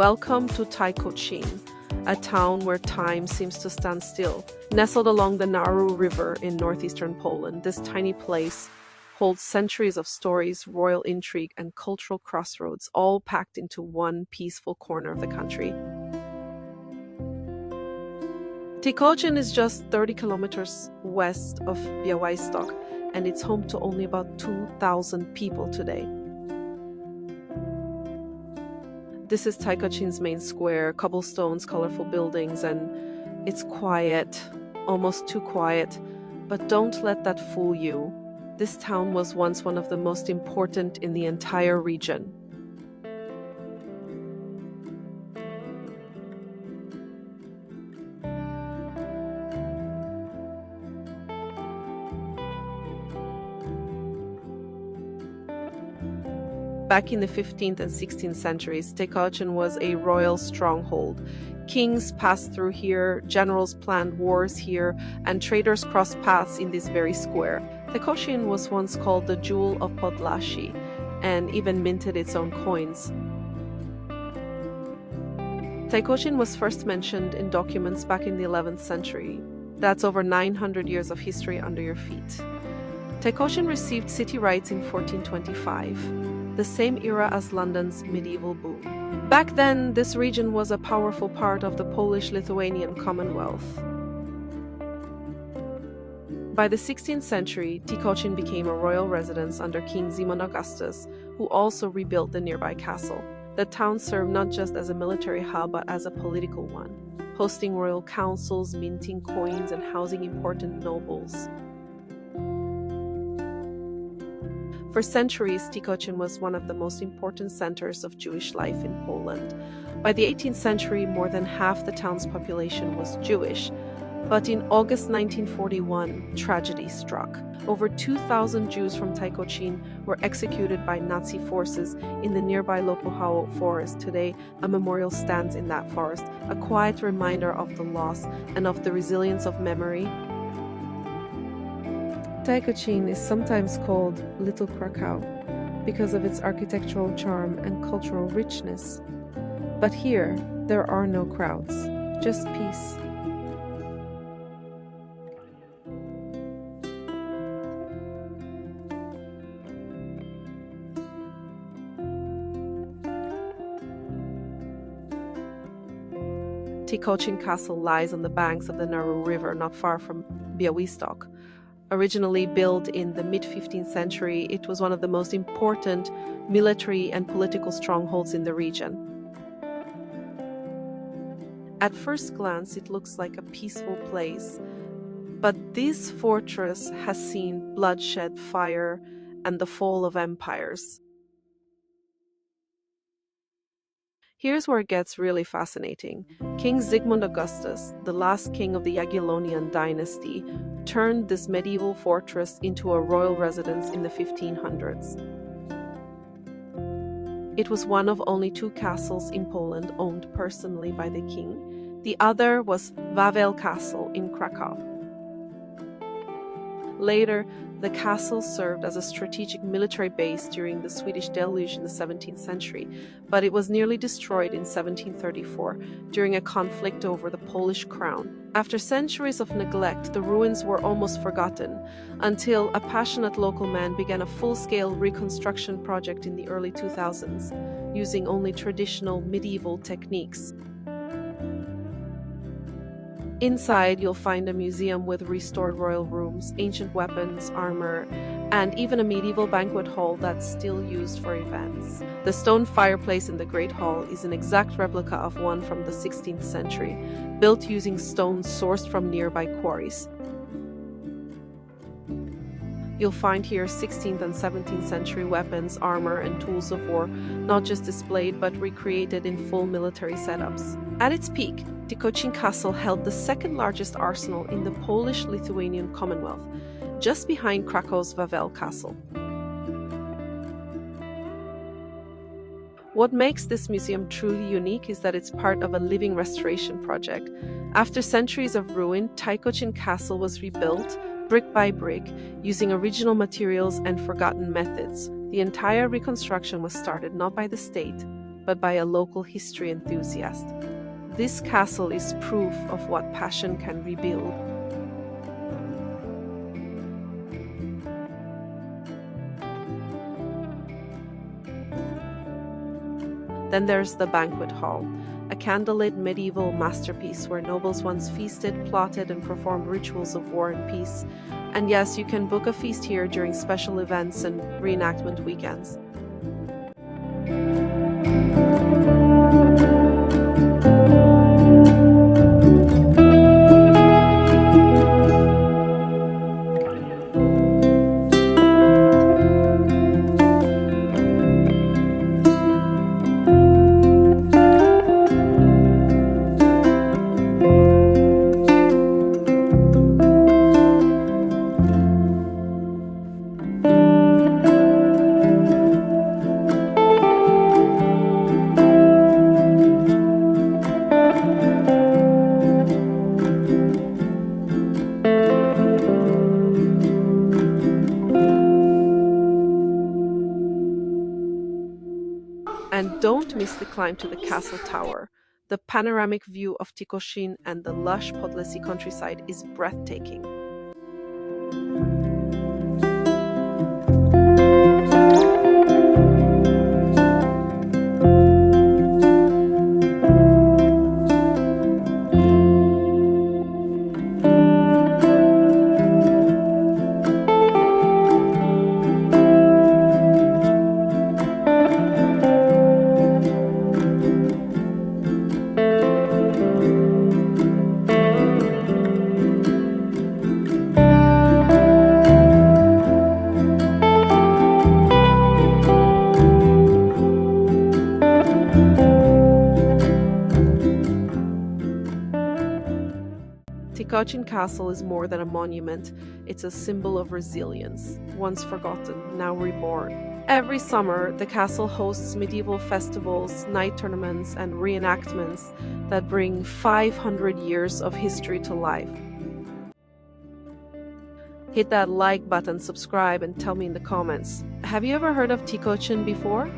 Welcome to Tykocin, a town where time seems to stand still. Nestled along the Narew River in northeastern Poland, this tiny place holds centuries of stories, royal intrigue, and cultural crossroads, all packed into one peaceful corner of the country. Tykocin is just 30 kilometers west of Białystok, and it's home to only about 2,000 people today. This is Tykocin's main square, cobblestones, colorful buildings, and it's quiet, almost too quiet. But don't let that fool you. This town was once one of the most important in the entire region. Back in the 15th and 16th centuries, Tykocin was a royal stronghold. Kings passed through here, generals planned wars here, and traders crossed paths in this very square. Tykocin was once called the Jewel of Podlaskie, and even minted its own coins. Tykocin was first mentioned in documents back in the 11th century. That's over 900 years of history under your feet. Tykocin received city rights in 1425. The same era as London's medieval boom. Back then, this region was a powerful part of the Polish-Lithuanian Commonwealth. By the 16th century, Tykocin became a royal residence under King Szymon Augustus, who also rebuilt the nearby castle. The town served not just as a military hub, but as a political one, hosting royal councils, minting coins, and housing important nobles. For centuries, Tykocin was one of the most important centers of Jewish life in Poland. By the 18th century, more than half the town's population was Jewish. But in August 1941, tragedy struck. Over 2,000 Jews from Tykocin were executed by Nazi forces in the nearby Lopuchało forest. Today, a memorial stands in that forest, a quiet reminder of the loss and of the resilience of memory. Tykocin is sometimes called Little Krakow because of its architectural charm and cultural richness. But here, there are no crowds, just peace. Tykocin Castle lies on the banks of the Narew River, not far from Białystok. Originally built in the mid-15th century, it was one of the most important military and political strongholds in the region. At first glance, it looks like a peaceful place, but this fortress has seen bloodshed, fire, and the fall of empires. Here's where it gets really fascinating. King Zygmunt Augustus, the last king of the Jagiellonian dynasty, turned this medieval fortress into a royal residence in the 1500s. It was one of only 2 castles in Poland owned personally by the king. The other was Wawel Castle in Krakow. Later, the castle served as a strategic military base during the Swedish deluge in the 17th century, but it was nearly destroyed in 1734 during a conflict over the Polish crown. After centuries of neglect, the ruins were almost forgotten, until a passionate local man began a full-scale reconstruction project in the early 2000s, using only traditional medieval techniques. Inside, you'll find a museum with restored royal rooms, ancient weapons, armor, and even a medieval banquet hall that's still used for events. The stone fireplace in the Great Hall is an exact replica of one from the 16th century, built using stones sourced from nearby quarries. You'll find here 16th and 17th century weapons, armor, and tools of war, not just displayed but recreated in full military setups. At its peak, Tykocin Castle held the second largest arsenal in the Polish-Lithuanian Commonwealth, just behind Krakow's Wawel Castle. What makes this museum truly unique is that it's part of a living restoration project. After centuries of ruin, Tykocin Castle was rebuilt, brick by brick, using original materials and forgotten methods. The entire reconstruction was started not by the state, but by a local history enthusiast. This castle is proof of what passion can rebuild. Then there's the banquet hall, a candlelit medieval masterpiece where nobles once feasted, plotted, and performed rituals of war and peace. And yes, you can book a feast here during special events and reenactment weekends. And don't miss the climb to the castle tower. The panoramic view of Tykocin and the lush Podlaskie countryside is breathtaking. Tykocin Castle is more than a monument, it's a symbol of resilience, once forgotten, now reborn. Every summer, the castle hosts medieval festivals, night tournaments, and reenactments that bring 500 years of history to life. Hit that like button, subscribe, and tell me in the comments. Have you ever heard of Tykocin before?